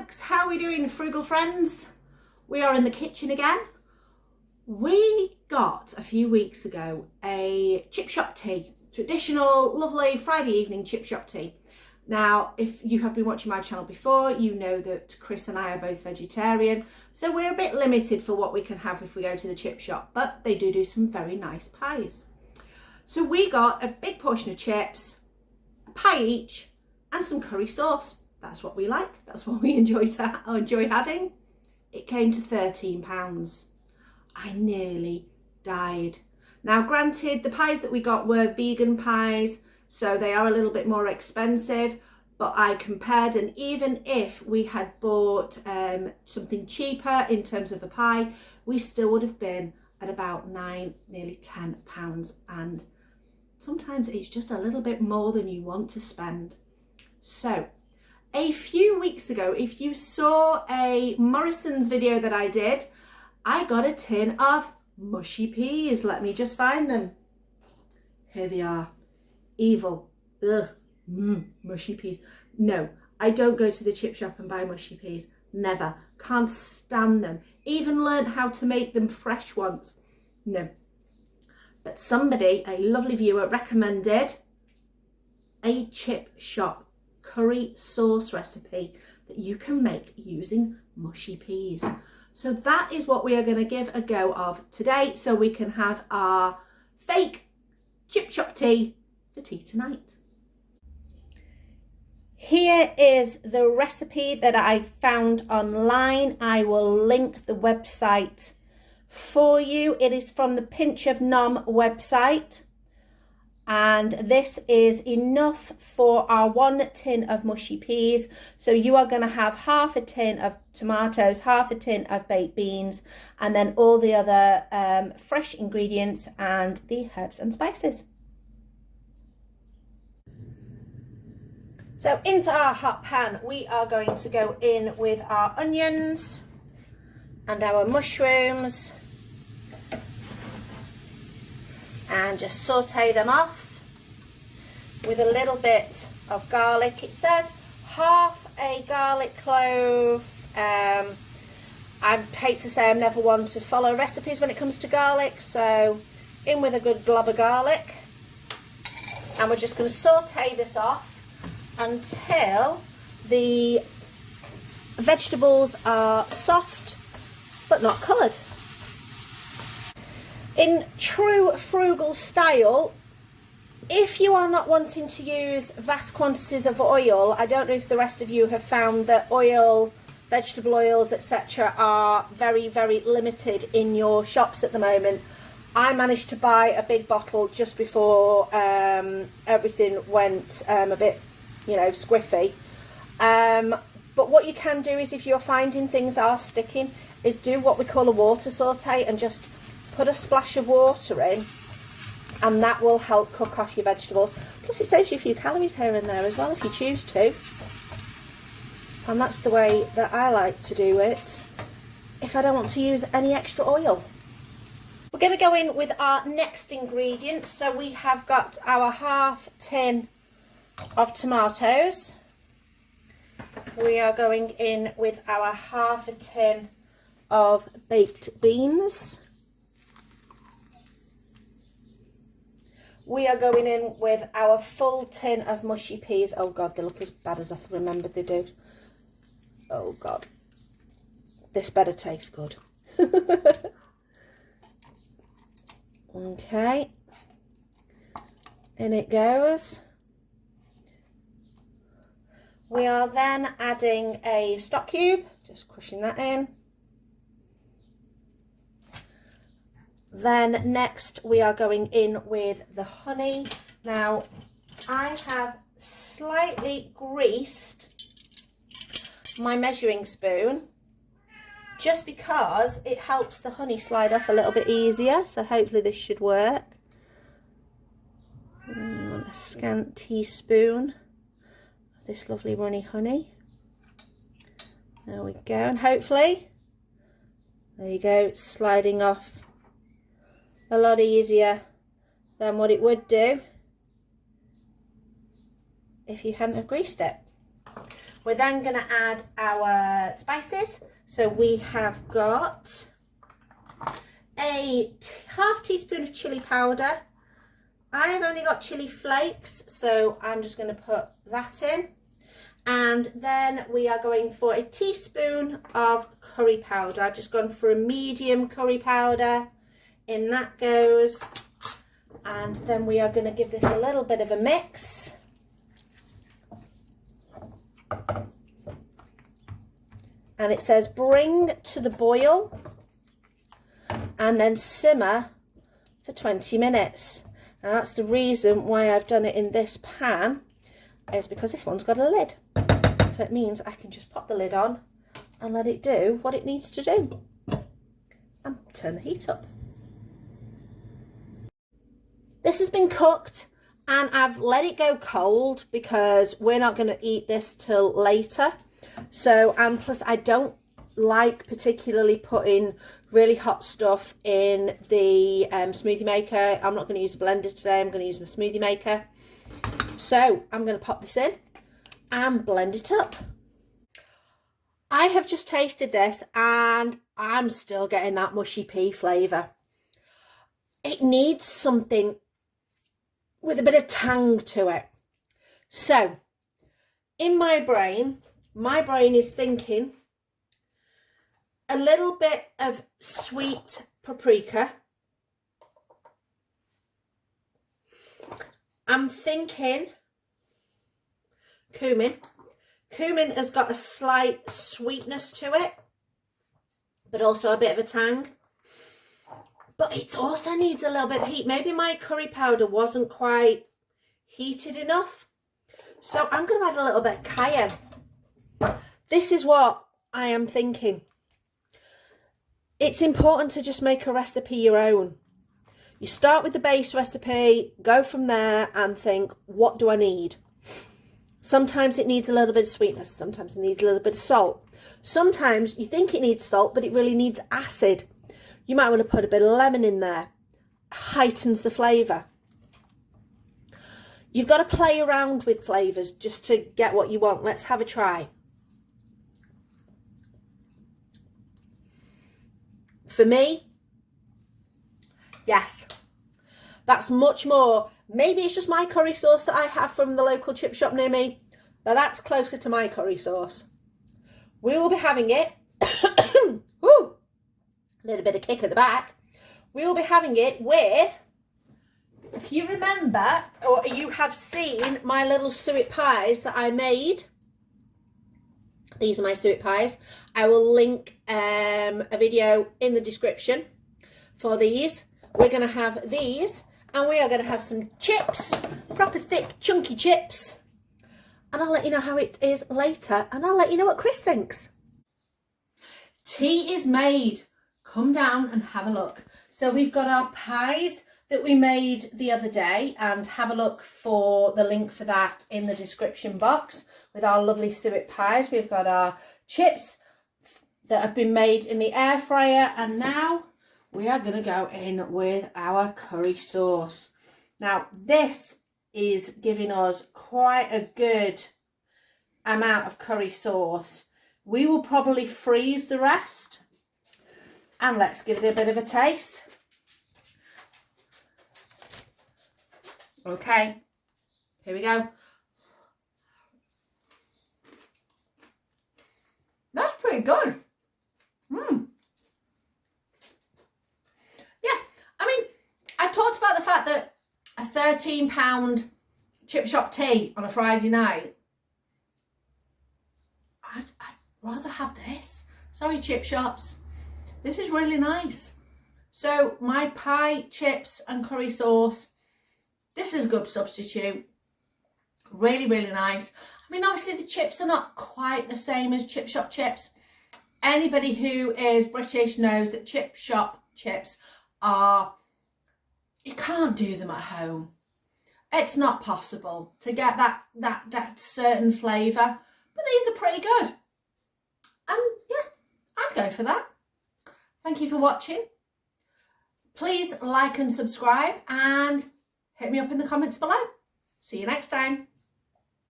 folks, how are we doing, frugal friends? We are in the kitchen again. We got a few weeks ago a chip shop tea, traditional lovely Friday evening chip shop tea. Now if you have been watching my channel before, you know that Chris and I are both vegetarian, so we're a bit limited for what we can have if we go to the chip shop, but they do some very nice pies. So we got a big portion of chips, a pie each, and some curry sauce. That's what we like. That's what we enjoy having. It came to £13. I nearly died. Now, granted, the pies that we got were vegan pies, so they are a little bit more expensive, but I compared, and even if we had bought something cheaper in terms of a pie, we still would have been at about £9, nearly £10, and sometimes it's just a little bit more than you want to spend. So, a few weeks ago, if you saw a Morrison's video that I did, I got a tin of mushy peas. Let me just find them. Here they are. Evil. Ugh. Mushy peas. No, I don't go to the chip shop and buy mushy peas. Never. Can't stand them. Even learned how to make them fresh once. No. But somebody, a lovely viewer, recommended a chip shop curry sauce recipe that you can make using mushy peas. So that is what we are going to give a go of today, so we can have our fake chip shop tea for tea tonight. Here is the recipe that I found online. I will link the website for you. It is from the Pinch of Nom website. And this is enough for our 1 tin of mushy peas. So you are going to have half a tin of tomatoes, half a tin of baked beans, and then all the other fresh ingredients and the herbs and spices. So into our hot pan, we are going to go in with our onions and our mushrooms, and just saute them off with a little bit of garlic. It says half a garlic clove. I hate to say I'm never one to follow recipes when it comes to garlic, so in with a good glob of garlic, and we're just going to saute this off until the vegetables are soft but not coloured. In true frugal style, if you are not wanting to use vast quantities of oil, I don't know if the rest of you have found that oil, vegetable oils, etc. are very, very limited in your shops at the moment. I managed to buy a big bottle just before everything went a bit, squiffy. But what you can do is, if you're finding things are sticking, is do what we call a water saute and just put a splash of water in, and that will help cook off your vegetables. Plus it saves you a few calories here and there as well if you choose to. And that's the way that I like to do it if I don't want to use any extra oil. We're going to go in with our next ingredient. So we have got our half tin of tomatoes. We are going in with our half a tin of baked beans. We are going in with our full tin of mushy peas. Oh God, they look as bad as I remembered they do. Oh God, this better taste good. Okay, in it goes. We are then adding a stock cube, just crushing that in. Then next we are going in with the honey. Now I have slightly greased my measuring spoon just because it helps the honey slide off a little bit easier, so hopefully this should work. A scant teaspoon of this lovely runny honey. There we go, and hopefully, there you go, it's sliding off a lot easier than what it would do if you hadn't have greased it. We're then going to add our spices. So we have got a half teaspoon of chili powder. I have only got chili flakes, so I'm just going to put that in. And then we are going for a teaspoon of curry powder. I've just gone for a medium curry powder. In that goes. And then we are going to give this a little bit of a mix. And it says bring to the boil and then simmer for 20 minutes. Now that's the reason why I've done it in this pan, is because this one's got a lid. So it means I can just pop the lid on and let it do what it needs to do. And turn the heat up. This has been cooked and I've let it go cold because we're not going to eat this till later. So, and plus I don't like particularly putting really hot stuff in the smoothie maker. I'm not going to use a blender today. I'm going to use my smoothie maker. So I'm going to pop this in and blend it up. I have just tasted this and I'm still getting that mushy pea flavour. It needs something with a bit of tang to it. So in my brain is thinking a little bit of sweet paprika. I'm thinking cumin. Cumin has got a slight sweetness to it, but also a bit of a tang. But it also needs a little bit of heat. Maybe my curry powder wasn't quite heated enough. So I'm going to add a little bit of cayenne. This is what I am thinking. It's important to just make a recipe your own. You start with the base recipe, go from there and think, what do I need? Sometimes it needs a little bit of sweetness. Sometimes it needs a little bit of salt. Sometimes you think it needs salt, but it really needs acid. You might want to put a bit of lemon in there. Heightens the flavour. You've got to play around with flavours just to get what you want. Let's have a try. For me, yes, that's much more. Maybe it's just my curry sauce that I have from the local chip shop near me, but that's closer to my curry sauce. We will be having it, woo, a little bit of kick at the back. We will be having it with, if you remember, or you have seen my little suet pies that I made. These are my suet pies. I will link a video in the description for these. We're going to have these and we are going to have some chips, proper thick chunky chips. And I'll let you know how it is later and I'll let you know what Chris thinks. Tea is made. Come down and have a look. So we've got our pies that we made the other day, and have a look for the link for that in the description box with our lovely suet pies. We've got our chips that have been made in the air fryer, and now we are going to go in with our curry sauce. Now this is giving us quite a good amount of curry sauce. We will probably freeze the rest, and let's give it a bit of a taste. Okay, here we go. That's pretty good. Yeah, I mean, I talked about the fact that a £13 chip shop tea on a Friday night, I'd rather have this. Sorry, chip shops. This is really nice. So my pie, chips and curry sauce, this is a good substitute. Really, really nice. I mean, obviously the chips are not quite the same as chip shop chips. Anybody who is British knows that chip shop chips are, you can't do them at home. It's not possible to get that certain flavour. But these are pretty good. Yeah, I'd go for that. Thank you for watching. Please like and subscribe and hit me up in the comments below. See you next time.